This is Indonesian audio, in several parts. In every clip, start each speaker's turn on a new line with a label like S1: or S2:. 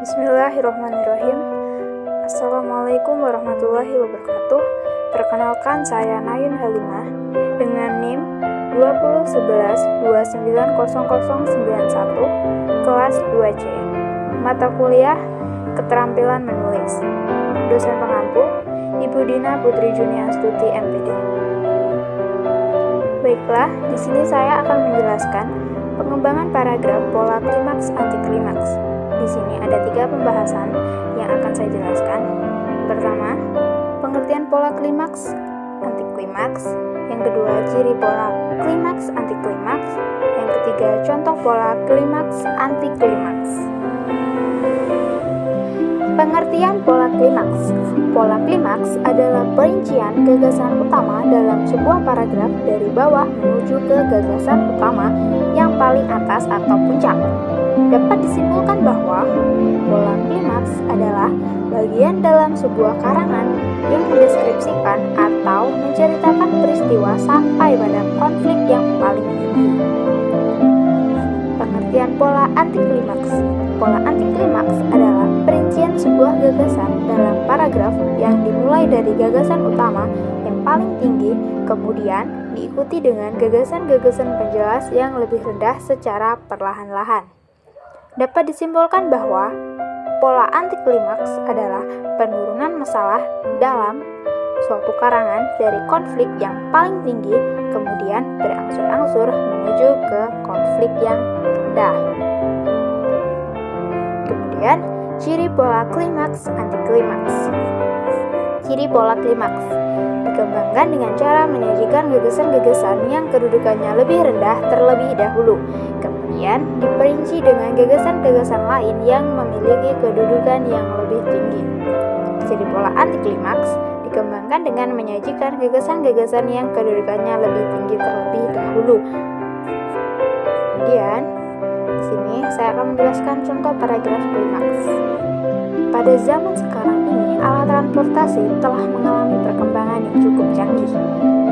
S1: Bismillahirrahmanirrahim. Assalamualaikum warahmatullahi wabarakatuh. Perkenalkan, saya Nayun Halimah dengan NIM 2011-290091 kelas 2C. Mata kuliah Keterampilan Menulis. Dosen pengampu Ibu Dina Putri Juniastuti MPD. Baiklah, di sini saya akan menjelaskan pengembangan paragraf pola klimaks antiklimaks. Di sini ada 3 pembahasan yang akan saya jelaskan. Pertama, pengertian pola klimaks antiklimaks. Yang kedua, ciri pola klimaks antiklimaks. Yang ketiga, contoh pola klimaks antiklimaks. Pengertian pola klimaks. Pola klimaks adalah perincian gagasan utama dalam sebuah paragraf dari bawah menuju ke gagasan utama yang paling atas atau puncak. Dapat disimpulkan bahwa pola klimaks adalah bagian dalam sebuah karangan yang mendeskripsikan atau menceritakan peristiwa sampai pada konflik yang paling tinggi. Pengertian pola antiklimaks. Pola antiklimaks adalah perincian sebuah gagasan dalam paragraf yang dimulai dari gagasan utama yang paling tinggi, kemudian diikuti dengan gagasan-gagasan penjelas yang lebih rendah secara perlahan-lahan. Dapat disimpulkan bahwa pola antiklimaks adalah penurunan masalah dalam suatu karangan dari konflik yang paling tinggi, kemudian berangsur-angsur menuju ke konflik yang rendah. Kemudian, ciri pola klimaks antiklimaks. Ciri pola klimaks dikembangkan dengan cara menyajikan gagasan-gagasan yang kedudukannya lebih rendah terlebih dahulu, kemudian diperinci dengan gagasan-gagasan lain yang memiliki kedudukan yang lebih tinggi. Ciri pola antiklimaks dikembangkan dengan menyajikan gagasan-gagasan yang kedudukannya lebih tinggi terlebih dahulu. Kemudian, di sini saya akan menjelaskan contoh paragraf klimaks. Pada zaman sekarang ini, alat transportasi telah mengalami perkembangan yang cukup canggih.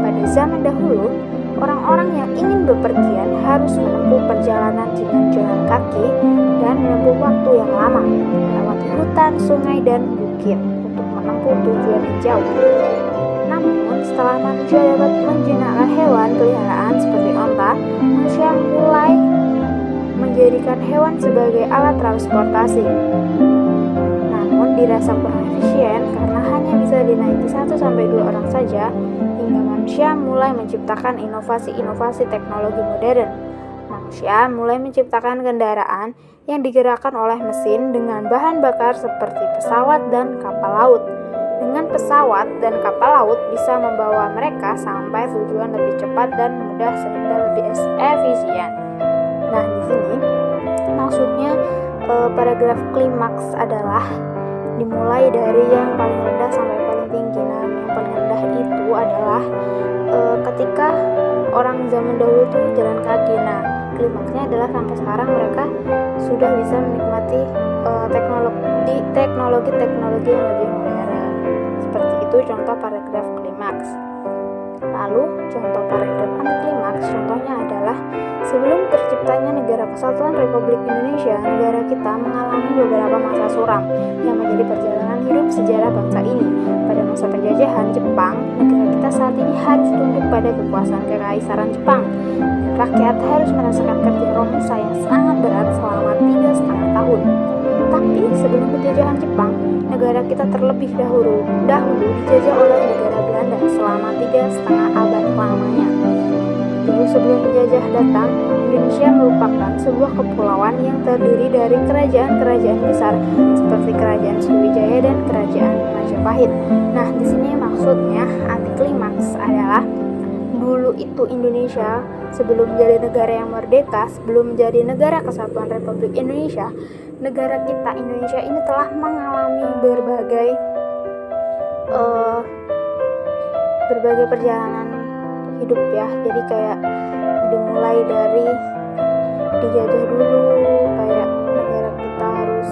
S1: Pada zaman dahulu, orang-orang yang ingin bepergian harus menempuh perjalanan dengan jalan kaki dan menempuh waktu yang lama, melewati hutan, sungai, dan bukit untuk menempuh tujuan yang jauh. Namun, setelah manusia dapat menjinakkan hewan peliharaan seperti onta, manusia mulai menjadikan hewan sebagai alat transportasi. Namun dirasa kurang efisien karena hanya bisa dinaiki 1-2 orang saja, hingga manusia mulai menciptakan inovasi-inovasi teknologi modern. Manusia mulai menciptakan kendaraan yang digerakkan oleh mesin dengan bahan bakar seperti pesawat dan kapal laut. Dengan pesawat dan kapal laut bisa membawa mereka sampai tujuan lebih cepat dan mudah sehingga lebih efisien. Nah, di sini maksudnya paragraf klimaks adalah dimulai dari yang paling rendah sampai paling tinggi. Nah, yang paling rendah itu adalah ketika orang zaman dahulu itu jalan kaki. Nah, klimaksnya adalah sampai sekarang mereka sudah bisa menikmati teknologi yang lebih modern. Seperti itu contoh paragraf klimaks. Lalu, contoh paragraf antiklimaks contohnya adalah sebelum terciptanya Negara Kesatuan Republik Indonesia, negara kita mengalami beberapa masa suram yang menjadi perjalanan hidup sejarah bangsa ini. Pada masa penjajahan Jepang, negara kita saat ini harus tunduk pada kekuasaan Kekaisaran Jepang. Dan rakyat harus merasakan kerja romusa yang sangat berat selama 3,5 tahun. Tapi sebelum penjajahan Jepang, negara kita terlebih dahulu dijajah oleh negara Belanda selama 3,5 abad lamanya. Dulu sebelum penjajah datang, Indonesia merupakan sebuah kepulauan yang terdiri dari kerajaan-kerajaan besar seperti Kerajaan Sriwijaya dan Kerajaan Majapahit. Nah, di sini maksudnya antiklimaks adalah dulu itu Indonesia sebelum menjadi negara yang merdeka, sebelum menjadi negara Kesatuan Republik Indonesia, negara kita Indonesia ini telah mengalami berbagai perjalanan hidup ya. Jadi kayak dimulai dari dijajah dulu, kayak negara kita harus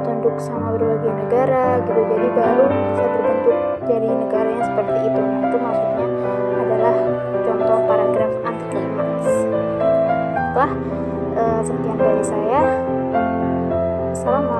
S1: tunduk sama berbagai negara gitu, jadi baru bisa terbentuk jadi negara yang seperti itu. Nah, itu maksudnya adalah contoh paragraf antiklimaks. Sekian dari saya. Assalamualaikum.